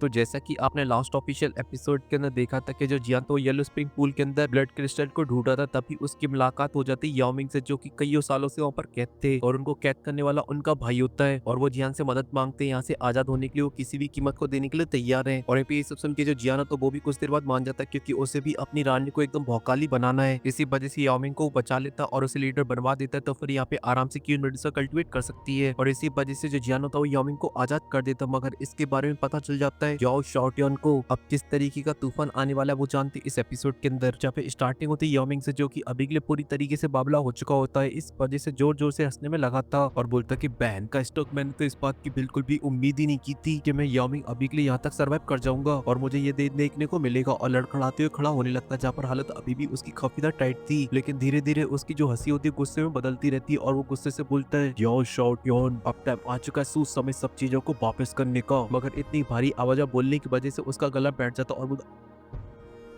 तो जैसा कि आपने लास्ट ऑफिशियल एपिसोड के अंदर देखा था कि जो जियान तो येलो स्प्रिंग पूल के अंदर ब्लड क्रिस्टल को ढूंढ रहा था, तभी उसकी मुलाकात हो जाती है याओमिंग से, जो कि कईयों सालों से वहाँ पर कैद थे और उनको कैद करने वाला उनका भाई होता है। और वो जियान से मदद मांगते हैं यहाँ से आजाद होने के लिए, वो किसी भी कीमत को देने के लिए तैयार है। और यहाँ पे ये सब सुन के जो जियान है तो वो भी कुछ देर बाद मान जाता है, क्योंकि उसे भी अपनी रानी को एकदम भौकाली बनाना है। इसी वजह से याओमिंग को बचा लेता और उसे लीडर बनवा देता है, तो फिर यहाँ पे आराम से क्वीन मेडुसा कल्टिवेट कर सकती है। और इसी वजह से जो जियान होता है वो याओमिंग को आजाद कर देता, मगर इसके बारे में पता चल जाता है याओ शॉटियन को। अब किस तरीके का तूफान आने वाला है वो जानते इस एपिसोड के अंदर, जहाँ पे स्टार्टिंग होती है याओमिंग से, जो कि अभी के लिए पूरी तरीके से बाबला हो चुका होता है। इस वजह से जोर जोर से हंसने में लगा था और बोलता कि बहन का स्टॉक, मैंने तो इस बात की बिल्कुल भी उम्मीद ही नहीं की थी कि मैं याओमिंग अभी के लिए यहाँ तक सर्वाइव कर जाऊंगा और मुझे ये देखने को मिलेगा। और लड़खड़ाते हुए खड़ा होने लगता है, जहाँ पर हालत अभी भी उसकी काफी ज्यादा टाइट थी, लेकिन धीरे धीरे उसकी जो हंसी होती है गुस्से में बदलती रहती है और वो गुस्से से बोलता है याओ शॉटियन, अब टाइम आ चुका है सूझ समय सब चीजों को वापस करने का। मगर इतनी भारी आवाज बोलने की वजह से उसका गला बैठ जाता और वो,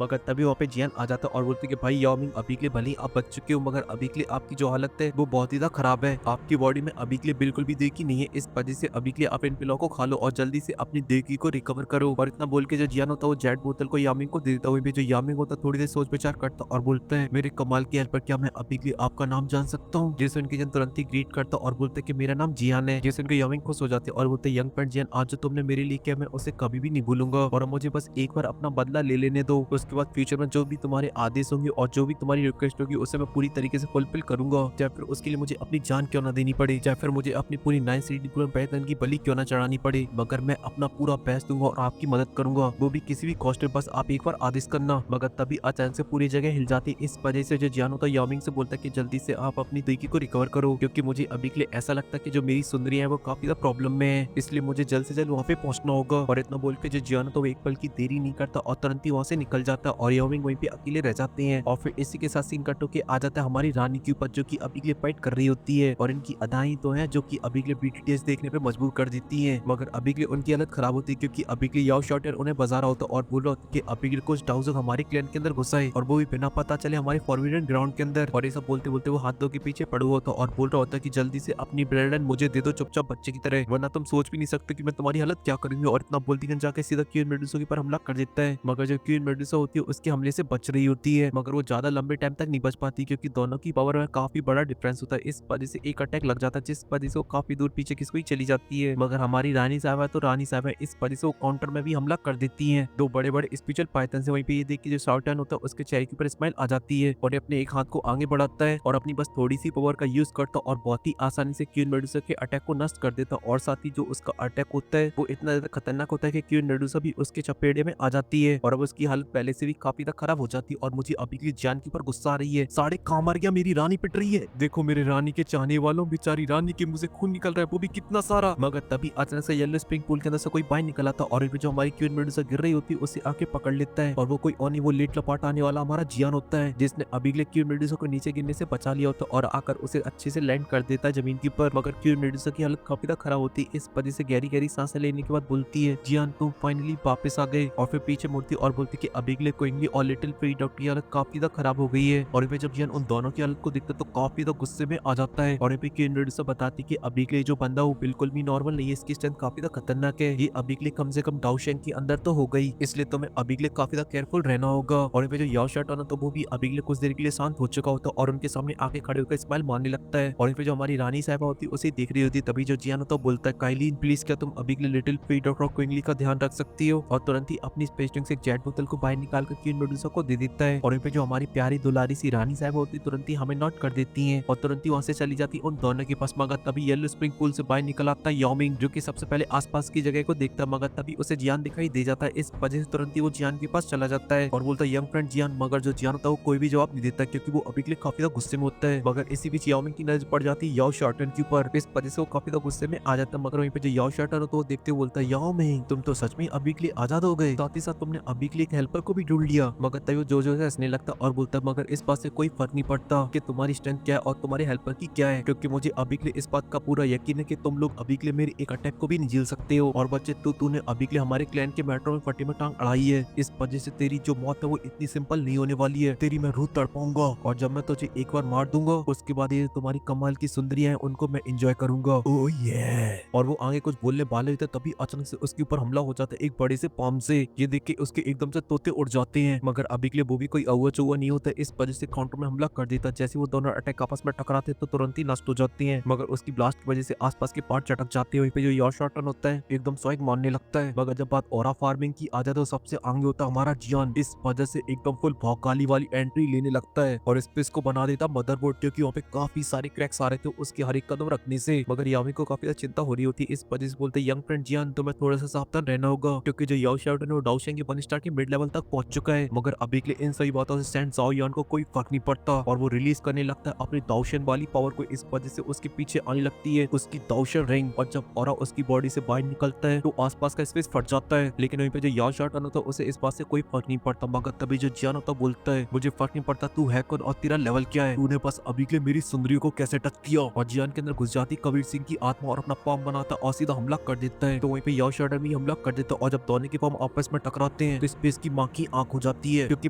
मगर तभी वहाँ पे जियान आ जाता है और बोलते कि भाई याओमिंग, अभी के लिए भले ही आप बच चुके हो, मगर अभी के लिए आपकी जो हालत है वो बहुत ही ज्यादा खराब है। आपकी बॉडी में अभी के लिए बिल्कुल भी देखी नहीं है, इस वजह से अभी के लिए आप इन पिलो को खा लो और जल्दी से अपनी देखी को रिकवर करो। और इतना बोल के जो जियान होता है वो जेट बोतल को यामिंग को दे देता हुआ भी जो यामिंग होता है थोड़ी देर सोच विचार करता और बोलता है मेरे कमाल की हेल्पर, क्या मैं अभी के लिए आपका नाम जान सकता हूँ? जिसे उनकी जन तुरंत ही ग्रीट करता और बोलते कि मेरा नाम जियान है। जिसे उनके यामिंग खुश हो जाते और बोलते यंग फ्रेंड जियान, आज जो तुमने मेरे लिए किया मैं उसे कभी भी नहीं भूलूंगा और मुझे बस एक बार अपना बदला ले लेने दो, उसके बाद फ्यूचर में जो भी तुम्हारे आदेश होंगे और जो भी तुम्हारी रिक्वेस्ट होगी उसे मैं पूरी तरीके से फुलफिल करूंगा, चाहे फिर उसके लिए मुझे अपनी जान क्यों ना देनी पड़े, चाहे फिर मुझे अपनी पूरी 9 पैतन की बलि क्यों ना चढ़ानी पड़े, मगर मैं अपना पूरा बेस्ट दूंगा और आपकी मदद करूंगा, वो भी किसी भी कॉस्ट में, बस आप एक बार आदेश करना। मगर तभी अचानक से पूरी जगह हिल जाती। इस वजह से जो जियान होता है याओमिंग से बोलता है कि जल्दी से आप अपनी देखी को रिकवर करो, क्योंकि मुझे अभी के लिए ऐसा लगता है कि जो मेरी सुंदरी है वो काफी ज्यादा प्रॉब्लम में है, इसलिए मुझे जल्द से जल्द वहाँ पे पहुंचना होगा। और इतना बोल के जो जियान तो एक पल की देरी नहीं करता और तुरंत ही वहाँ से निकल जाता और याओमिंग वहीं पे अकेले रह जाते हैं। और फिर इसी के साथ सीन कट होके आ जाता है हमारी रानी के ऊपर, जो कि अभी के लिए फाइट कर रही होती है और इनकी अदाएं तो हैं जो कि अभी के लिए बीटीएस देखने पे मजबूर कर देती हैं। मगर अभी के लिए उनकी हालत खराब होती है, क्योंकि अभी के लिए याओ शॉटर उन्हें बजा रहा होता और बोल रहा होता कि अभी के लिए कुछ डाउजर हमारे क्लैन के अंदर घुसा है और वो भी बिना पता चले हमारे फॉरबिडन ग्राउंड के अंदर। और ये सब बोलते बोलते वो हाथों के पीछे पड़ा हुआ होता और बोल रहा होता कि जल्दी से अपनी ब्रेड मुझे दे दो चुपचाप बच्चे की तरह, वरना तुम सोच भी नहीं सकते कि मैं तुम्हारी हालत क्या करूंगी। और इतना बोलती है जाके सीधा क्वीन मेडुसा के ऊपर हमला कर देता है, मगर जो क्वीन मेडुसा होती है उसके हमले से बच रही होती है, मगर वो ज्यादा लंबे टाइम तक नहीं बच पाती, क्योंकि दोनों की पावर में काफी बड़ा डिफरेंस होता है। इस वजह से एक अटैक लग जाता है जिस वजह से वो काफी दूर पीछे किसी ही चली जाती है। मगर हमारी रानी साहब है तो रानी साहब है, इस वजह से वो काउंटर में भी हमला कर देती है। दो बड़े बड़े स्पिरिचुअल पाइथन से वहीं पे ये देख के जो साउटर्न होता है उसके चेहरे के ऊपर स्माइल आ जाती है और ये अपने एक हाथ को आगे बढ़ाता है और अपनी बस थोड़ी सी पावर का यूज करता और बहुत ही आसानी से क्वीन मेडुसा के अटैक को नष्ट कर देता। और साथ ही जो उसका अटैक होता है वो इतना ज्यादा खतरनाक होता है कि क्वीन मेडुसा भी उसके चपेटे में आ जाती है और अब उसकी हालत पहले से भी काफी ज्यादा खराब हो जाती है। और मुझे अभी की जान के ऊपर गुस्सा आ रही है, साढ़े कहाँ मर गया, मेरी रानी पिट रही है, देखो मेरे रानी के चाहने वालों, बेचारी रानी के मुंह से खून निकल रहा है, वो भी कितना सारा। मगर तभी अचानक से येलो स्प्रिंग पूल के अंदर से कोई बाहर निकल आता और जो हमारी क्वीन मेडुसा गिर रही होती है उसे आके पकड़ लेता है और वो कोई और नहीं, वो लेट लपाट आने वाला हमारा जियान होता है, जिसने अभी के लिए क्वीन मेडुसा को नीचे गिरने से बचा लिया होता और आकर उसे अच्छे से लैंड कर देता है जमीन के ऊपर। मगर क्वीन मेडुसा की हालत काफी ज्यादा खराब होती है, इस वजह से गहरी गहरी सांसें लेने के बाद बोलती है जियान तुम फाइनली वापस आ गए। और फिर पीछे मुड़ती और बोलती कि अभी के लिए क्विंगली और लिटिल फ्री डॉग की हालत काफी ज्यादा खराब हो गई है। और जब जियान उन दोनों की हालत को देखता तो काफी ज्यादा गुस्से में आ जाता है और क्वीन मेडुसा बताती कि अभी के लिए जो बंदा वो बिल्कुल भी नॉर्मल नहीं है, इसकी स्ट्रेंथ काफी ज्यादा खतरनाक है, ये अभी के लिए कम से कम डाउशेंग के अंदर तो हो गई, इसलिए तुम्हें अभी के लिए काफी ज्यादा केयरफुल रहना होगा। और जो याओ शॉट ना तो वो भी अभी के लिए कुछ देर के लिए शांत हो चुका होता और उनके सामने आके खड़े होकर स्माइल मारने लगता है। और जो हमारी रानी साहबा होती है उसे देख रही होती है, तभी जो जियान होता है बोलता है काइलिन प्लीज क्या तुम अभी के लिए लिटिल फ्री डॉग क्विंगली का ध्यान रख सकती हो, और तुरंत ही अपनी स्पेस से एक जेट बोतल को बाहर निकाल कर क्वीन मेडुसा को दे देता है। और जो हमारी प्यारी दुलारी सी रानी साहब होती है तुरंत ही हमें नोट कर देती हैं और तुरंत ही वहां से चली जाती उन दोनों के पास। मगर तभी येलो स्प्रिंग पूल से बाहर निकल आता है याओमिंग, जो कि सबसे पहले आसपास की जगह को देखता, मगर तभी उसे जियान दिखाई दे जाता है, इस वजह से तुरंत ही वो जियान के पास चला जाता है और बोलता है यंग फ्रेंड जियान। मगर जो जियान होता है वो कोई भी जवाब नहीं देता, क्योंकि वो अभी के लिए काफी ज्यादा गुस्से में होता है। मगर इसी बीच याओमिंग की नजर पड़ जाती है याओ शॉर्टन के ऊपर, इस वजह से वो काफी ज्यादा गुस्से में आ जाता है। मगर वहीं पे जो याओ शॉर्टन होता है वो देखते हुए बोलता है याओमिंग तुम तो सच में अभी के लिए आजाद हो गए, साथ ही साथ तुमने अभी के लिए एक हेल्पर को भी भी ढूंढ लिया। मगर तभी वो जोजो से हंसने लगता और बोलता मगर इस बात से कोई फर्क नहीं पड़ता कि तुम्हारी स्ट्रेंथ क्या है और तुम्हारे हेल्पर की क्या है, क्योंकि मुझे अभी के लिए इस बात का पूरा यकीन है कि तुम लोग अभी के लिए मेरे एक अटैक को भी नहीं झेल सकते हो। और बच्चे तूने अभी के लिए हमारे क्लैन के मैटरों में फटे में टांग अड़ाई है, इस वजह से तेरी जो मौत है वो इतनी सिंपल नहीं होने वाली है। तेरी मैं रूह तड़पाऊंगा और जब मैं तुझे एक बार मार दूंगा उसके बाद ये तुम्हारी कमाल की सुंदरियां हैं उनको मैं एंजॉय करूंगा। ओह ये और वो आगे कुछ बोलने वाले थे तभी अचानक से उसके ऊपर हमला हो जाता है एक बड़े से पाम से। ये देख के उसके एकदम से तोते उड़ जाते हैं, मगर अभी के लिए वो भी कोई अहुआ चौआ नहीं होता, इस वजह से काउंटर में हमला कर देता। जैसे वो दोनों अटैक आपस में टकराते तो तुरंत ही नष्ट हो जाते हैं, मगर उसकी ब्लास्ट की वजह से आसपास के पार्ट चटक जाते हैं। वहीं पे जो यॉर शॉटन होता है एकदम स्वैग मारने लगता है। मगर जब बात ओरा फार्मिंग की आ जाए तो सबसे आगे होता हमारा जियान, इस वजह से एकदम फुल भौकाली वाली एंट्री लेने लगता है और स्पेस को बना देता मदरबोर्ड, क्योंकि वहाँ पे काफी सारे क्रैक्स आ रहे थे उसके हर एक कदम रखने से। मगर यामी को काफी चिंता हो रही होती है, इस वजह से बोलते यंग फ्रेंड जियान तुम्हें थोड़ा सा सावधान रहना होगा, क्योंकि जो याओ शाओटन है वो डाउशेंग के 1 स्टार के मिड लेवल तक पहुंच चुका है। मगर अभी के लिए इन सभी बातों से सैंड जाओ यान को कोई फर्क नहीं पड़ता और वो रिलीज करने लगता है अपनी दाउशन वाली पावर को, इस वजह से उसके पीछे आने लगती है उसकी दाउशन रिंग। और जब ओरा उसकी बॉडी से बाहर निकलता है तो आसपास का स्पेस फट जाता है, लेकिन वहीं पे जो याओ शाओटन होता है उसे इस बात से कोई फर्क नहीं पड़ता। मगर तभी जो जियान होता बोलता है मुझे फर्क नहीं पड़ता तू है कौन और तेरा लेवल क्या है, तूने बस अभी के लिए मेरी सुंदरियों को कैसे टच किया। और जियान के अंदर घुस जाती कबीर सिंह की आत्मा और अपना पाम बनाता और सीधा हमला कर देता है। तो वहीं पे याओ शाओटन भी हमला कर देता है और जब दोनों के पाम आपस में टकराते हैं तो स्पेस की माँ की आंख हो जाती है, क्योंकि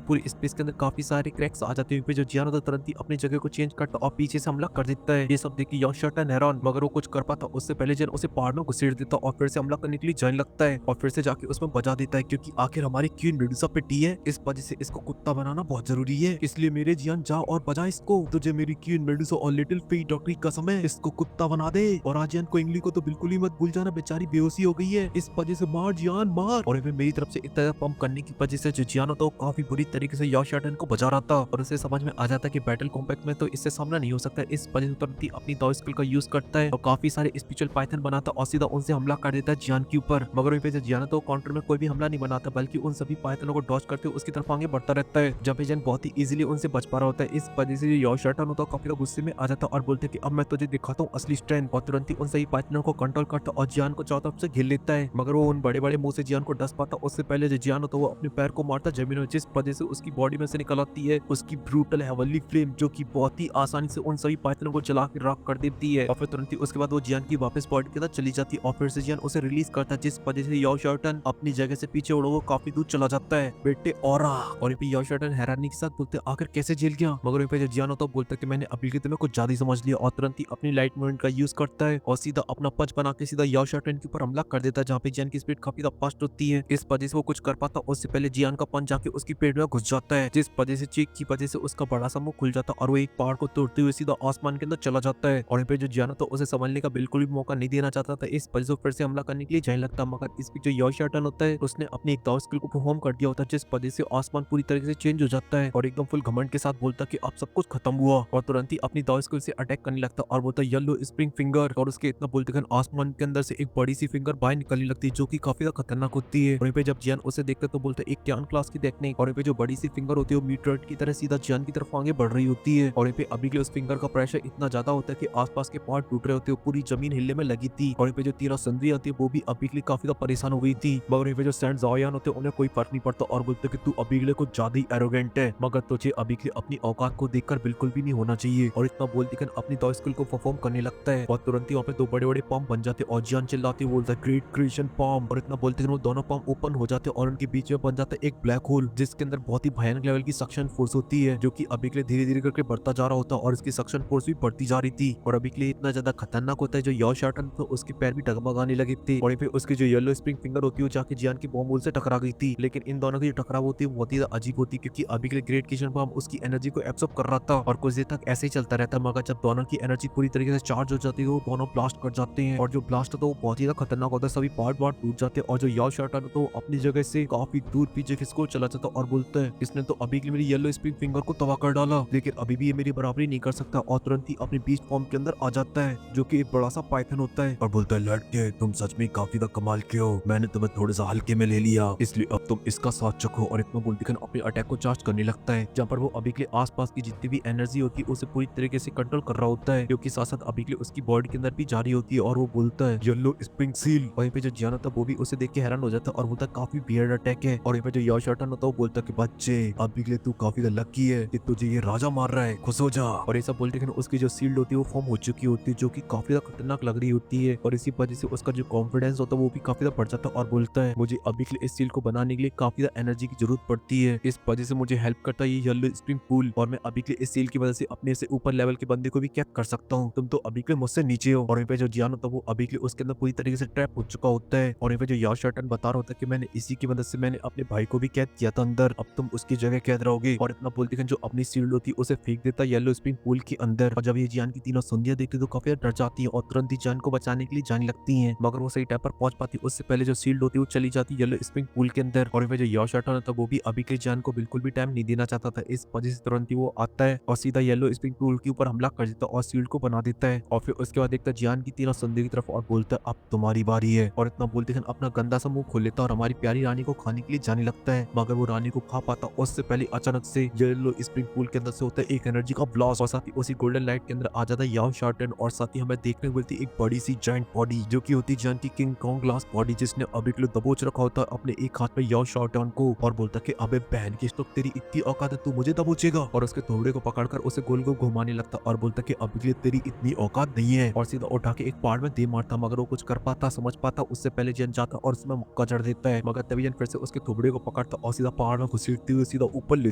पूरी स्पेस के अंदर काफी सारे क्रैक्स आ जाते हैं। जो जियान होता तुरंत ही अपनी जगह को चेंज करता और पीछे से हमला कर देता है। ये सब देख के याओ शाओटन हैरान, मगर वो कुछ कर पाता उससे पहले जियान उसे पहाड़ में घुसेड़ देता और फिर से हमला करने के लिए जाने लगता है और फिर से जाके उसमें बजा देता है, क्योंकि आखिर हमारी क्वीन मेडुसा पे टी है, इस वजह से इसको कुत्ता बनाना बहुत जरूरी है। इसलिए मेरे जियान जा और बजा इसको, तुझे मेरी क्वीन मेडुसा और लिटिल फी डॉक्टरी कसम है इसको कुत्ता बना दे। और आज जियान को इंग्ली को तो बिल्कुल ही मत भूल जाना, बेचारी बेहोशी हो गई है, इस वजह से मार जियान मार। और मेरी तरफ से इतना पंप करने की वजह से जो जियान होता है काफी बुरी तरीके से याओ शाओटन को बजा रहा था और उसे समझ में आ जाता है कि बैटल कॉम्पैक्ट में तो इससे सामना नहीं हो सकता, इस वजह से तुरंत ही अपनी दाव स्किल का यूज करता है और काफी सारे स्पिरिचुअल पाइथन बनाता और सीधा उनसे हमला कर देता है जियान के ऊपर। मगर वहीं पे जो जियान तो काउंटर में कोई भी हमला नहीं बनाता, बल्कि उन सभी पाइथनों को डॉज करते हुए उसकी तरफ आगे बढ़ता रहता है, जब जियान बहुत ही इजीली उनसे बच पा रहा होता है। इस वजह से याओ शाओटन होता है काफी गुस्से में आ जाता और बोलते कि अब मैं तुझे दिखाता हूँ असली स्ट्रेंथ, और तुरंत ही उन सभी पाइथनों को कंट्रोल करता और जियान को चारों तरफ से घेर लेता है। मगर वो उन बड़े बड़े मुंह से जियान को डस पाता उससे पहले जो जियान होता है वो अपने पैर को मारता जमीन में, जिस वजह से उसकी बॉडी में से निकल आती है उसकी ब्रूटल हेवनली फ्लेम, जो कि बहुत ही आसानी से उन सभी पाइथनों को जला के राख कर देती है। और फिर तुरंत ही उसके बाद वो जियान की वापस बॉडी के अंदर चली जाती है और फिर से जियान उसे रिलीज करता है, जिस वजह से याओ शाओटन अपनी जगह से पीछे उड़ो काफी दूर चला जाता है। बेटे ओरा। और यहाँ पे याओ शाओटन हैरानी के साथ बोलते आखिर कैसे जेल गया, मगर यहाँ पे जो जियान होता है बोलता है कि मैंने अभी के तुम्हें कुछ ज्यादा ही समझ लिया, और तुरंत ही अपनी लाइट मूवमेंट का यूज करता है और सीधा अपना पंच बना के सीधा याओ शाओटन के ऊपर हमला कर देता है, जहाँ पे जियान की स्पीड काफी ज्यादा फास्ट होती है। इस वजह से वो कुछ कर पाता उससे पहले जियान का पंच जाके उसकी पेट में घुस जाता है, जिस वजह से चीख की वजह से उसका बड़ा सा मुंह खुल जाता है और वो एक पहाड़ को तोड़ते हुए सीधा आसमान के अंदर चला जाता है। और यहाँ पे जो जियान तो उसे संभलने का बिल्कुल भी मौका नहीं देना चाहता था, इस वजह से फिर से हमला करने के लिए जाने लगता। मगर इस बीच जो याओ शाओटन होता है उसने अपनी एक दाव स्किल को परफॉर्म कर दिया होता है, जिस वजह से आसमान पूरी तरीके से चेंज हो जाता है और एकदम फुल घमंड के साथ बोलता कि अब सब कुछ खत्म हुआ, और तुरंत ही अपनी दाव स्किल से अटैक करने लगता और बोलता येलो स्प्रिंग फिंगर। और उसके इतना बोलते आसमान के अंदर से एक बड़ी सी फिंगर बाहर निकलने लगती है, जो कि काफी ज्यादा खतरनाक होती है। और यहाँ पे जब जियान उसे देखता तो बोलते एक ट्यान क्लास की टेक्निक, और यहाँ पे जो बड़ी सी फिंगर होती है वो मीटरेट की तरह सीधा जियान की तरफ आगे बढ़ रही होती है। और यहाँ पे अभी के लिए उस फिंगर का प्रेशर इतना ज्यादा होता है कि आसपास के पहाड़ टूट रहे होते हैं, पूरी जमीन हिलने में लगी थी। और यहाँ पे जो 13 संधि आती है वो भी अभी के लिए काफी ज्यादा परेशान हो गई थी। मगर यहाँ पे जो सैंड जाओयान होते हैं उन्हें कोई फर्क नहीं पड़ता और बोलते कि तू अभी के लिए कुछ ज्यादा ही एरोगेंट है, मगर तुझे अभी के लिए अपनी औकात को देखकर बिल्कुल भी नहीं होना चाहिए। और इतना बोलते कि अपनी दाव स्किल को परफॉर्म करने लगता है और तुरंत ही वहाँ पे 2 बड़े बड़े पॉम बन जाते और जियान चिल्लाते बोलता है ग्रेट क्रिएशन पॉम। और इतना बोलते वो दोनों पॉम ओपन हो जाते और उनके बीच में बन जाता है एक ब्लैक होल, जिसके अंदर बहुत ही भयानक लेवल की सक्शन फोर्स होती है, जो कि अभी के लिए धीरे धीरे करके बढ़ता जा रहा होता है और इसकी सक्शन फोर्स भी बढ़ती जा रही थी। और अभी के लिए इतना ज्यादा खतरनाक होता है जो याओ शाओटन तो उसके पैर भी डगमगाने लगे थे। और फिर उसकी जो येलो स्प्रिंग फिंगर होती है जाके जियान की बॉम्ब से टकरा गई थी, लेकिन इन दोनों की जो टकराव होती है बहुत ही अजीब होती है, क्योंकि अभी के लिए ग्रेट क्रिएशन पॉम उसकी एनर्जी को एब्सॉर्ब कर रहा था और कुछ देर तक ऐसे ही चलता रहता है। मगर जब दोनों की एनर्जी पूरी तरीके से चार्ज हो जाती है वो दोनों ब्लास्ट कर जाते हैं, और जो ब्लास्ट होता है वो बहुत ही ज्यादा खतरनाक होता है, सभी पार्ट टूट जाते हैं। और जो याओ शाओटन तो अपनी जगह से काफी दूर पीछे खिसको चला जाता और बोलता है इसने तो अभी के लिए मेरी येलो स्प्रिंग फिंगर को तबाह कर डाला, लेकिन अभी भी ये मेरी बराबरी नहीं कर सकता। और तुरंत ही अपनी बीस्ट फॉर्म के अंदर आ जाता है, जो कि एक बड़ा सा पाइथन होता है, और बोलता है लड़के तुम सच में काफी ज्यादा कमाल के हो, मैंने तुम्हें थोड़ा सा हल्के में ले लिया, इसलिए अब तुम इसका साथ चखो। और इतना बोलते अपने अटैक को चार्ज करने लगता है, जहाँ पर वो अभी के लिए आसपास की जितनी भी एनर्जी होती है उसे पूरी तरीके से कंट्रोल कर रहा होता है, क्योंकि साथ साथ अभी के लिए उसकी बॉडी के अंदर भी जारी होती है। और वो बोलता है येलो स्प्रिंग सील। वहीं पे जो जियान होता है वो भी उसे देख के हैरान हो जाता है और बोलता है काफी वियर्ड अटैक है। और यहाँ पे जो याओ याओ शटन होता है वो बोलता है कि बच्चे अभी के लिए तू काफी लकी है कि तुझे ये राजा मार रहा है, खुश हो जा। और ऐसा बोलते हैं उसकी जो सील्ड होती है वो फॉर्म हो चुकी होती है, जो कि काफी ज्यादा खतरनाक लग रही होती है। और इसी वजह से उसका जो कॉन्फिडेंस होता है वो भी काफी ज्यादा बढ़ जाता है और बोलता है मुझे अभी के लिए इस सील को बनाने के लिए काफी ज्यादा एनर्जी की जरूरत पड़ती है, इस वजह से मुझे हेल्प करता है ये येलो स्प्रिंग पूल, और मैं अभी के लिए इस सील की वजह से अपने से ऊपर लेवल के बंदे को भी कैद कर सकता हूँ। तुम तो अभी के लिए मुझसे नीचे हो। और वहीं पे जो जियान होता है वो अभी के लिए उसके अंदर पूरी तरीके से ट्रैप हो चुका होता है। और वहीं पे जो याओ शटन बता रहा होता है कि मैंने इसी की मदद से मैंने अपने भाई को भी कैद किया था अंदर, अब तुम उसकी जगह कैद रहोगे। और इतना बोलते हैं जो अपनी सील्ड होती है उसे फेंक देता है येलो स्प्रिंग पूल के अंदर। और जब ये जियान की तीनों सुंदियां देखती तो काफी डर जाती है और तुरंत ही जियान को बचाने के लिए जाने लगती है, मगर वो सही टाइम पर पहुंच पाती है। उससे पहले जो सील्ड होती है वो चली जाती है येलो स्प्रिंग पूल के अंदर। और वहीं पे जो याओ शटन था वो भी अभी के जियान को बिल्कुल भी टाइम नहीं देना चाहता था, इस वजह से तुरंत ही वो आता है और सीधा येलो स्प्रिंग पूल के ऊपर हमला कर देता है और सील्ड को बना देता है। और फिर उसके बाद देखता है जियान की तीनों संदेह की तरफ और बोलता है अब तुम्हारी बारी है। और इतना बोलते अपना गंदा सा मुंह खोल लेता है और हमारी प्यारी रानी को खाने के लिए जाने लगता है, मगर वो रानी को खा पाता उससे पहले अचानक से येलो स्प्रिंग पूल के अंदर से होता है एक एनर्जी का ब्लास्ट और साथ ही उसी गोल्डन लाइट के अंदर आ जाता है याओ शटन। और साथ ही हमें देखने को मिलती है एक बड़ी सी जायंट बॉडी जो की होती है जियान की किंग कॉन्ग ग्लास बॉडी, जिसने अभी के लिए दबोच रखा होता है अपने एक हाथ में याओ शटन को और बोलता है कि अबे बहन की तो तेरी इतनी औकात है तू मुझे दबोचेगा। और उसके थोबड़े को पकड़कर उसे गोल गोल घुमाने लगता और बोलता कि अभी के लिए तेरी इतनी औकात नहीं है, और सीधा उठा के एक पहाड़ में दे मारता, मगर वो कुछ कर पाता समझ पाता उससे पहले जियान जाता और उसमें मुक्का चढ़ देता है, मगर तभी जियान फिर से उसके थोबड़े को पकड़ता और सीधा पहाड़ में घुसेड़ते हुए सीधा ऊपर ले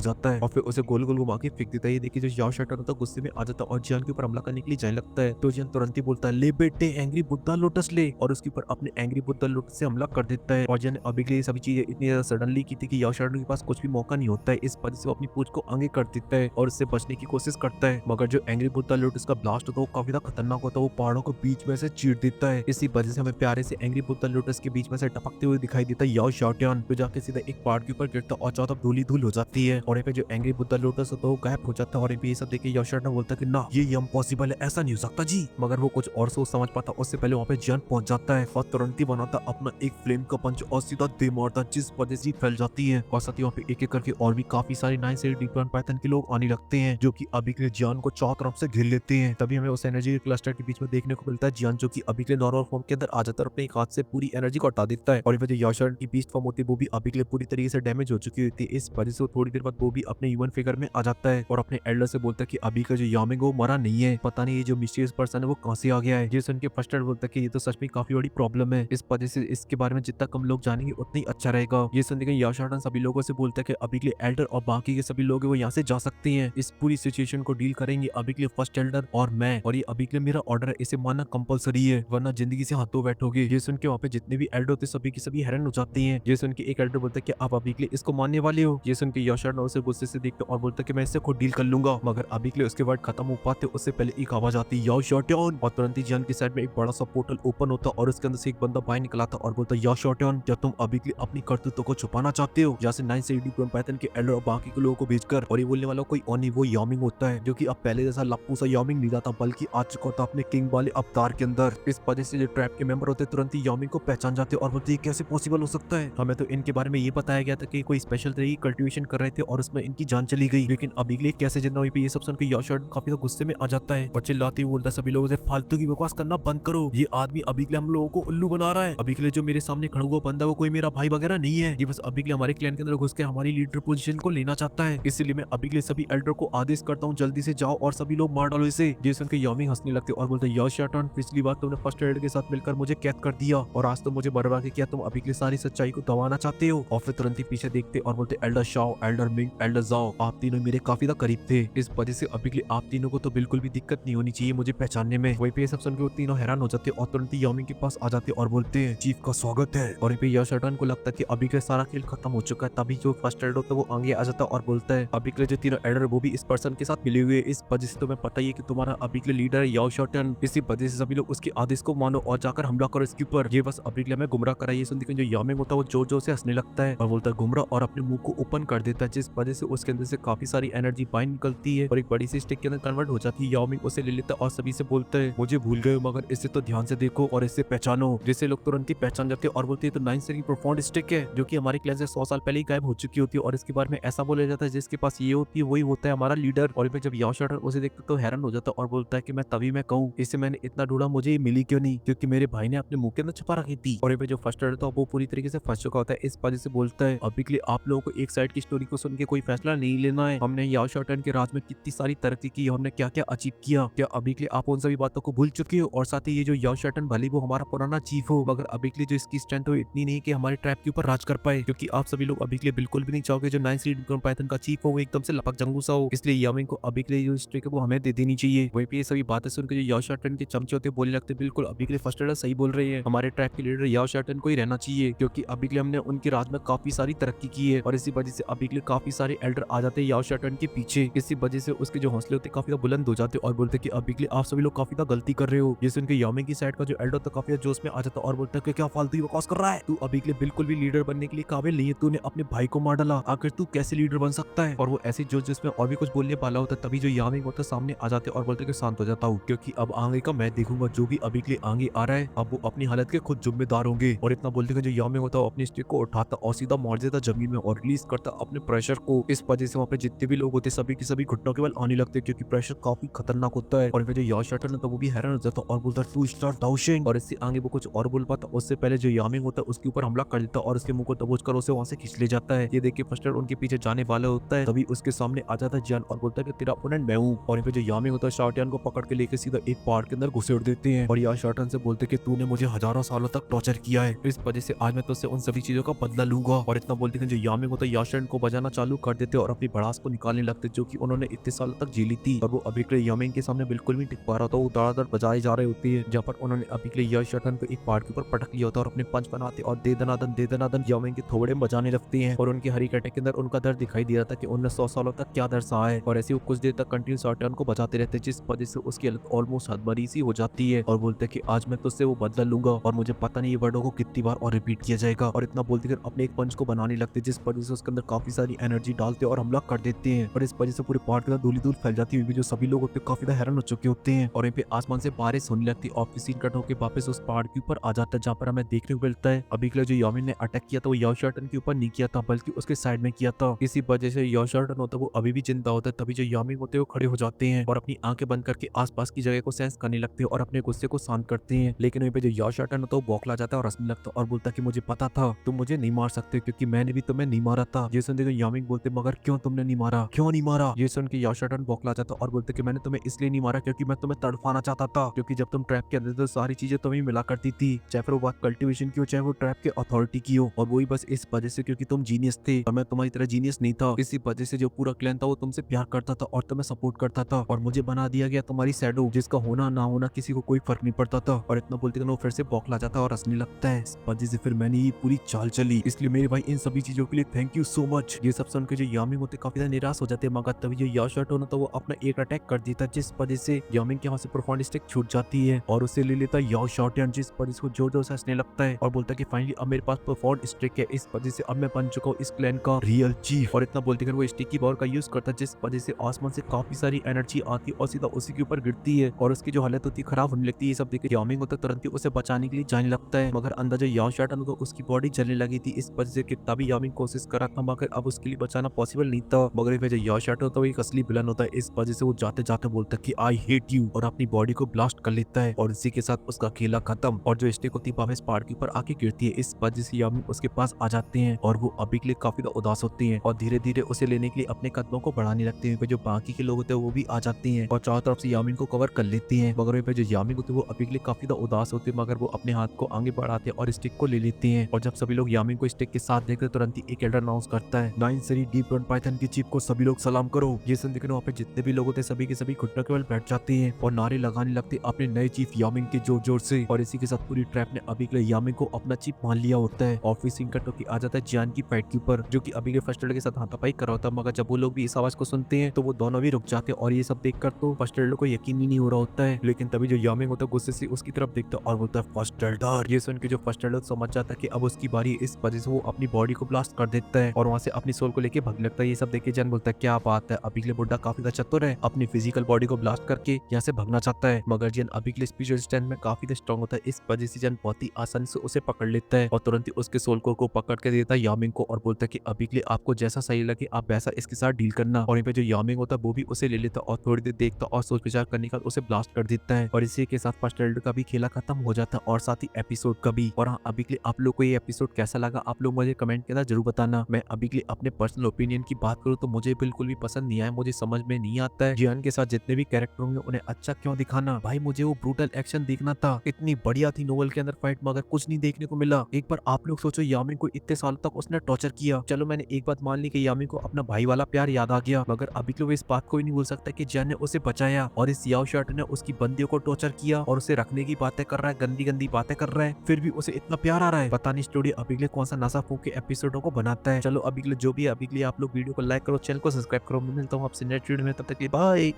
जाता है और फिर उसे गोल गोल घुमा के फेंक देता है। ये देखिए जो याओ शटन होता है गुस्से में आ जाता है और जियान के ऊपर हमला करने के लिए जाने लगता है, तो जियान तुरंत ही बोलता है ले बेटे एंग्री बुद्धा लोटस ले, और उसके ऊपर अपने एंग्री बुद्धा लोटस से हमला कर देता है। और जियान अभी के लिए सभी चीजें इतनी ज्यादा सडनली की थी कि याओ शटन के पास कुछ भी मौका नहीं होता है, इस वजह से वो अपनी पूंछ को आगे कर देता है और उससे बचने की कोशिश करता है, मगर जो एंग्री बुद्धा लोटस का ब्लास्ट होता है वो काफी ज्यादा खतरनाक होता है, वो पहाड़ों को बीच में से चीर देता है। इसी वजह से हमें प्यारे से एंग्री बुद्धा लोटस के बीच में से टपकते हुए दिखाई देता है याओ शटन, तो जाके सीधा एक पहाड़ के ऊपर गिरता और चारों तरफ धूल धूल हो जाती है। और यहाँ पे जो एंग्री बुद्धा लोटस होता है वो गायब हो जाता है। और यहाँ पे ये सब देख के याओ शटन बोलता है कि ना ये इम्पॉसिबल है, ऐसा नहीं हो सकता जी, मगर वो कुछ और सोच समझ पाता उससे पहले वहाँ पे जियान पहुंच जाता है और तुरंत ही बनाता अपना एक फ्लेम का पंच और सीधा दे मारता, जिस वजह से फैल जाती है। और साथ ही वहाँ पे एक एक करके और भी काफी सारे 9 से डिफरेंट पैटर्न के लोग आने लगते हैं जो कि अभी के लिए जियान को चारों तरफ से घेर लेते हैं। तभी हमें उस एनर्जी क्लस्टर के बीच में देखने को मिलता है जियान, जो कि अभी के लिए नॉर्मल फॉर्म के अंदर आ जाता है और अपने एक हाथ से पूरी एनर्जी को हटा देता है। और जो याओ शटन की बीस्ट फॉर्म होती है वो भी अभी के लिए पूरी तरीके से डैमेज हो चुकी होती है, इस वजह से थोड़ी देर बाद वो भी अपने ह्यूमन फिगर में आ जाता है और अपने एल्डर से बोलता है कि अभी का जो यामिंग वो मरा नहीं है, पता नहीं ये जो मिस्टीरियस पर्सन है वो कहां से आ गया है। ये सुन के फर्स्ट एड बोलता है कि ये तो सच में काफी बड़ी प्रॉब्लम है, इस वजह से इसके बारे में जितना कम लोग जानेंगे उतना ही अच्छा रहेगा। ये सुनने के याओ शटन सभी लोगों से बोलता है कि अभी के लिए एल्डर और बाकी के सभी लोग वो यहाँ से जा सकते हैं, इस पूरी सिचुएशन को डील करेंगे अभी के लिए फर्स्ट एल्डर और मैं, और ये अभी के लिए मेरा ऑर्डर है, इसे मानना कंपलसरी है वरना जिंदगी से हाथों बैठोगे। ये सुन के वहाँ पे जितने भी एल्डर होते सभी के सभी हैरान हो जाते हैं। ये सुन के एक एल्डर बोलता है कि आप अभी के लिए इसको मानने वाले हो। ये सुन के याओ शटन उसे गुस्से से देखते और बोलता है कि मैं इससे खुद डील कर लूंगा, मगर अभी के लिए उसके वर्ड खत्म हो पाते उससे पहले एक आवाज आती है याओ शटन, और तुरंत ही जियान की साइड में एक बड़ा सा पोर्टल ओपन होता और उसके अंदर से एक बंदा बाहर निकला था और बोलता याओ शटन क्या तुम अभी के लिए अपनी करतूतों को छुपाना चाहते हो, जैसे 9 से पैटर्न के एल्डर और बाकी के लोगों को भेजकर। और ये बोलने वाला कोई और नहीं वो यामिंग होता है, जो कि अब पहले जैसा लप्पू सा यामिंग नहीं था बल्कि आ चुका था अपने किंग वाले अवतार के अंदर। इस वजह से जो ट्रैप के मेंबर होते तुरंत ही यामिंग को पहचान जाते और बोलते कैसे पॉसिबल हो सकता है। हमें तो इनके बारे में ये बताया गया था कि कोई स्पेशल तरह की कल्टीवेशन कर रहे थे और उसमें इनकी जान चली गई, लेकिन अभी के लिए कैसे जिंदा हुई। ये सब सुन के याओ शटन काफी तो गुस्से में आ जाता है और चिल्लाते हुए बोलता है सभी लोगों से फालतू की बकवास करना बंद करो, ये आदमी अभी के लिए हम लोगों को उल्लू बना रहा है। अभी के लिए जो मेरे सामने खड़ा हुआ बंदा वो कोई मेरा भाई वगैरह नहीं है, ये बस अभी के लिए हमारे क्लैन के अंदर घुस के हमारी लीडर पोजीशन को लेना चाहता है, इसलिए मैं अभी के लिए सभी एल्डर को आदेश करता हूँ जल्दी से जाओ और सभी लोग मार डालो इसे। ये सुन के यामिंग हंसने लगते और बोलते याओ शटन पिछली बार तुमने फर्स्ट एल्डर के साथ मिलकर मुझे कैद कर दिया और आज तो मुझे बर्बाद के किया, तुम अभी के लिए सारी सच्चाई को दबाना चाहते हो। और फिर तुरंत ही पीछे देखते और बोलते Elder Shao, Elder Ming, Elder जाओ, आप तीनों मेरे काफी करीब थे, इस वजह से अभी के लिए आप तीनों को तो बिल्कुल भी दिक्कत नहीं होनी चाहिए मुझे पहचानने में। वहीं पे सब सुन के वो तीनों हैरान हो जाते और तुरंत ही यामिंग के पास आ जाते और बोलते हैं चीफ का स्वागत है। और पे याओ शटन को लगता है कि अभी के सारा खेल खत्म हो चुका है, तभी जो फर्स्ट एल्डर होता है वो आगे आ जाता और बोलता है अभी के लिए जो तीनों एल्डर वो भी इस पर्सन के साथ मिले हुए, इस वजह से तुम्हें पता ही है कि तुम्हारा अभी के लिए लीडर है याओ शटन, इसी वजह से सभी लोग उसके आदेश को मानो और जाकर हमला करो इसके ऊपर, ये बस अभी के लिए हमें गुमराह करा। ये सुनते जो यामिंग होता है वो जोर जोर से हंसने लगता है और बोलता है गुमराह और अपने मुंह को ओपन कर देता है, जिस वजह से उसके अंदर से काफी सारी एनर्जी बाहर निकलती है और एक बड़ी सी स्टिक के अंदर कन्वर्ट हो जाती है। यामिंग उसे ले लेता है और सभी से बोलता है मुझे भूल गए मगर इसे तो ध्यान से देखो और इसे पहचानो, जिससे लोग तुरंत ही पहचान जाते हैं और बोलते हैं तो 9 से की प्रोफाउंड स्टिक है जो कि हमारे क्लैन से 100 साल पहले ही गायब हो चुकी होती है और इसके बारे में ऐसा बोला जाता है जिसके पास ये होती है वही होता है हमारा लीडर। और जब याओ शटन उसे देखता तो हैरान हो जाता और बोलता है कि मैं तभी मैं कहूँ इसे मैंने इतना ढूंढा मुझे ये मिली क्यों नहीं, क्योंकि मेरे भाई ने अपने मुंह के अंदर छुपा रखी थी। और जो फर्स्ट एल्डर था वो पूरी तरीके से फंस चुका होता है, इस वजह से बोलता है है। अभी के लिए आप लोगों को एक साइड की स्टोरी को सुन के कोई फैसला नहीं लेना है। हमने याओ शाओटन के राज में कितनी सारी तरक्की की, हमने क्या क्या अचीव किया, क्या अभी के लिए आप उन सभी बातों को भूल चुके हो? और साथ ही ये जो याओ शाओटन भले वो हमारा पुराना चीफ हो, मगर अभी के लिए जो इसकी स्ट्रेंथ हो इतनी नहीं कि हमारे ट्रैप के ऊपर राज कर पाए, क्योंकि आप सभी लोग अभी के लिए बिल्कुल भी नहीं चाहोगे जो 9 सीड पाइथन का चीफ हो वो एकदम से लपक जंगू सा हो। इसलिए यामिंग को अभी के लिए जो स्ट्रिक है वो हमें दे देनी चाहिए। वहीं पे ये सभी बातें सुनकर जो याओ शाओटन के चमचे होते बोलने लगते, बिल्कुल अभी के लिए फर्स्ट एडर सही बोल रही है, हमारे ट्रैप के लीडर याओ शाओटन को ही रहना चाहिए, क्योंकि अभी के लिए हमने उनके राज में काफी सारी तरक्की की है और इसी वजह से अभी के लिए काफी सारे एल्डर आ जाते हैं याओ शाओटन के पीछे। इसी वजह से उसके जो हौसले होते काफी बुलंद हो जाते और बोलते कि अभी के लिए आप सभी लोग काफी गलती कर रहे हो। ये सुन के यामिंग की साइड का जो एल्डर होता काफी जोश में आ जाता और बोलता है कि क्या फालतू ही बकवास कर रहा है, तू अभी के लिए बिल्कुल भी लीडर बनने के लिए काबिल नहीं है, तूने अपने भाई को मार डाला, आखिर तू कैसे लीडर बन सकता है। और वो ऐसी जोश जिसमें और भी कुछ बोलने वाला होता तभी जो यामिंग होता सामने आ जाते और बोलते कि शांत हो जाता हूँ, क्योंकि अब आगे का मैं देखूंगा, जो भी अभी के लिए आगे आ रहा है अब वो अपनी हालत के खुद जिम्मेदार होंगे। और इतना बोलते जो यामिंग होता अपनी स्टिक को उठाता और सीधा मार देता जमीन में और रिलीज करता अपने प्रेशर को। इस वजह से वहाँ पे जितने भी लोग होते सभी की सभी घुटनों के बल आने लगते, क्योंकि प्रेशर काफी खतरनाक होता है। और फिर जो याओ शाओटन होता वो भी हैरान हो जाता और बोलता टू स्टार दाओशिंग, और इससे आगे वो कुछ और बोल पाता उससे पहले जो यामिंग होता है उसके ऊपर हमला कर देता और उसके मुंह को दबोच कर उसे वहां से खींच ले जाता है। ये देख के फर्स्ट उनके पीछे जाने वाला होता है, तभी उसके सामने आ जाता है जियान और बोलता है कि तेरा ओपोनेंट मैं हूं। और फिर जो यामिंग होता है शाओटियान को पकड़ के लेके सीधा एक पहाड़ के अंदर घुसेड़ देते हैं और याओ शाओटन से बोलते कि तूने मुझे हजारों सालों तक टॉर्चर किया है, इस वजह से आज मैं तुझसे उन सभी चीजों का बदला लूंगा। और इतना बोलते हैं जो यामिंग होता है याओ शाओटन को बजाना चालू कर देते और अपनी भड़ास को निकालने लगते जो कि उन्होंने इतने सालों तक झेली थी। और वो अभी के लिए यामिंग के सामने बिल्कुल भी टिक पा रहा था, वो दड़ादड़ बजाए जा रहे होती है, जहाँ पर उन्होंने अभी के लिए याओ शाओटन को एक पहाड़ के ऊपर पटक लिया होता और अपने पंच बनाते और दे दनादन यामिंग के थोबड़े में बजाने लगते हैं। और उनकी हरी कटे के अंदर उनका दर्द दिखाई दे रहा था कि उन्होंने 100 सालों तक क्या दर्द सहा है। और ऐसे वो कुछ देर तक कंटिन्यू शाओटन को बजाते रहते जिस वजह से उसकी हालत ऑलमोस्ट हदमरी सी हो जाती है और बोलते कि आज मैं तुझसे वो बदला लूंगा और मुझे पता नहीं ये वर्डों को कितनी बार और रिपीट किया जाएगा। और इतना बोलते कर अपने एक पंच को बनाने लगते जिस वजह से उसके अंदर काफी सारी एनर्जी डालते और हमला कर देते हैं और इस वजह से पूरे पहाड़ के अंदर धूल धूल फैल जाती है, जो सभी लोग होते काफी हैरान हो चुके होते हैं। और यहाँ पे आसमान से बारिश होने लगती है और फिर सीन कट होकर वापस उस पहाड़ के ऊपर आ जाता है, जहाँ पर हमें देखने को मिलता है अभी के लिए जो यामिन ने अटैक किया था वो याओ शाओटन के ऊपर नहीं किया था बल्कि उसके साइड में किया था। इसी वजह से याओ शाओटन होता है वो अभी भी जिंदा होता है, तभी जो यामिन होते हैं वो खड़े हो जाते हैं और अपनी आंखें बंद करके आसपास की जगह को सेंस करने लगते हैं और अपने गुस्से को शांत करते हैं। लेकिन वहीं पे जो याओ शाओटन होता है वो बौखला जाता है और हंसने लगता है और बोलता है कि मुझे पता था तुम मुझे नहीं मार सकते क्योंकि मैंने भी तुम्हें नहीं मारा था। ये सुन के यामिंग बोलते मगर क्यों तुमने नहीं मारा, क्यों नहीं मारा। ये सुन के याओ शाओटन बौखला जाता और बोलते कि मैंने तुम्हें इसलिए नहीं मारा क्योंकि मैं तुम्हें तड़फाना चाहता था, क्योंकि जब तुम ट्रैप के अंदर तो सारी चीजें तुम्हें मिला करती थी, चाहे फिर वो बात कल्टीवेशन की हो चाहे वो ट्रैप के अथॉरिटी की हो, और वही बस इस वजह से क्योंकि तुम जीनियस थे और मैं तुम्हारी तरह जीनियस नहीं था। इसी वजह से जो पूरा क्लैन था वो तुमसे प्यार करता था और तुम्हें सपोर्ट करता था और मुझे बना दिया गया तुम्हारी शैडो, जिसका होना ना होना किसी को कोई फर्क नहीं पड़ता था। और इतना बोलते वो फिर से बौखला जाता है और हंसने लगता है। इस वजह से फिर मैंने ये पूरी चाल चली, इसलिए मेरे भाई इन सभी चीजों के लिए थैंक यू सो मच। ये सब सुनकर जो यामिंग होते काफी ज्यादा निराश हो जाते हैं, मगर तभी जो याओ शाओटन होता वो अपना एक अटैक कर देता जिस वजह से यामिंग के हाथ से प्रोफाउंड स्टिक छूट जाती है और उसे ले लेता याओ शाओटन, जिस वजह से जोर जोर से हंसने लगता है और बोलता है कि फाइनली अब मेरे पास प्रोफाउंड स्टिक है, इस वजह से अब मैं बन चुका हूँ इस क्लैन का रियल चीफ। और इतना बोलते वो स्टिक की पावर का यूज करता है जिस वजह से आसमान से काफी सारी एनर्जी आती है और सीधा उसी के ऊपर गिरती है और उसकी जो हालत होती है खराब होने लगती है। ये सब देख यामिंग होता तुरंत ही उसे बचाने के लिए जाने लगता है, मगर अंदर जो याओ शाओटन होता उसकी बॉडी जलने लगी थी, इस वजह से कितना भी यामिंग कोशिश करा था मगर अब उसके लिए बचाना पॉसिबल नहीं था। मगर जो याओ शाओटन होता है वो एक असली विलन होता है, इस वजह से वो जाते जाते बोलता है कि आई हेट यू और अपनी बॉडी को ब्लास्ट कर लेता है और इसी के साथ उसका खेला खत्म। और जो स्टिक होती है वापस पहाड़ के ऊपर आके गिरती है, इस वजह से यामिंग उसके पास आ जाते हैं और वो अभी के लिए काफी उदास होती हैं और धीरे धीरे उसे लेने के लिए अपने कदमों को बढ़ाने लगते हैं। जो बाकी के लोग होते हैं वो भी आ जाते हैं और चारों तरफ से यामिंग को कवर कर लेते हैं, मगर वहीं पे जो यामिंग होते हैं वो अभी के लिए काफी उदास होते हैं, मगर वो अपने हाथ को आगे बढ़ाते हैं और स्टिक को ले लेते हैं। और जब सभी लोग यामिंग को स्टिक के साथ देखते तुरंत ही एक एल्डर अनाउंस करता है 9 सीरीज डीप रन पाइथन की चीफ को सभी लोग सलाम करो। ये सुन देखने वहाँ पे जितने भी लोग होते हैं सभी के सभी घुटनों के बल बैठ जाते हैं और नारे लगाने लगते हैं अपने नए चीफ यामिंग के जोर जोर से। और इसी के साथ पूरी ट्रैप ने अभी के लिए यामिंग को अपना चीफ मान लिया होता है। ऑफिस सिंकट की आ जाता है जियान की फाइट के ऊपर, जो कि अभी के फर्स्ट एल्डर के साथ हाथापाई कर रहा होता है, मगर जब वो लोग भी इस आवाज को सुनते हैं तो वो दोनों भी रुक जाते हैं और ये सब देखकर तो फर्स्ट एल्डर को यकीन ही नहीं हो रहा होता है। लेकिन तभी जो यामिंग होता है गुस्से से उसकी तरफ देखता है और बोलता है फर्स्ट एल्डर। ये सुन के जो फर्स्ट एल्डर समझ जाता है कि अब उसकी बारी, इस वजह से वो अपनी बॉडी को ब्लास्ट कर देता है और वहां से अपनी सोल को लेके भागने लगता है। ये सब देख के जियान बोलता है क्या बात है, अभी के लिए बुड्ढा काफी चतुर है, अपनी फिजिकल बॉडी को ब्लास्ट करके यहाँ से भागना चाहता है। मगर जियान अभी के लिए स्पिरिचुअल स्ट्रेंथ में काफी स्ट्रॉन्ग होता है, इस वजह से जियान बहुत ही आसानी से उसे पकड़ लेता है और तुरंत ही उसके सोल को पकड़ के देता है यामिंग को और बोलता है कि अभी के लिए आपको जैसा सही लगे आप वैसा इसके साथ डील करना। और यहाँ पे जो यामिंग होता है वो भी उसे ले लेता और थोड़ी देर देखता और सोच विचार करने का उसे ब्लास्ट कर देता है और इसी के साथ फर्स्ट एल्डर का भी खेला खत्म हो जाता है और साथ ही एपिसोड का भी। और हाँ, अभी के लिए आप लोग को ये एपिसोड कैसा लगा आप लोग मुझे कमेंट के अंदर जरूर बताना। मैं अभी के लिए अपने पर्सनल ओपिनियन की बात करूँ तो मुझे बिल्कुल भी पसंद नहीं आया, मुझे समझ में नहीं आता है जियान के साथ जितने भी कैरेक्टर होंगे उन्हें अच्छा क्यों दिखाना। भाई मुझे वो ब्रूटल एक्शन देखना था, इतनी बढ़िया थी नोवेल के अंदर फाइट, मगर कुछ नहीं देखने को मिला। एक बार आप लोग सोचो, यामिंग को इतने साल तक उसने टॉर्चर किया। चलो मैंने एक बात मान ली कि यामिंग को अपना भाई वाला प्यार याद आ गया, मगर अभी के लिए इस बात को भी नहीं भूल सकता कि जियान ने उसे बचाया और इस याओ शर्ट ने उसकी बंदियों को टॉर्चर किया और उसे रखने की बातें कर रहा है, गंदी गंदी बातें कर रहा है, फिर भी उसे इतना प्यार आ रहा है। पता नहीं स्टूडियो अभी के लिए कौन सा नशा फूक के एपिसोडों को बनाता है। चलो अभी के लिए जो भी है, अभी के लिए आप लोग वीडियो को लाइक करो, चैनल को सब्सक्राइब करो। मैं मिलता हूँ आपसे नेक्स्ट वीडियो में, तब तक के लिए बाय।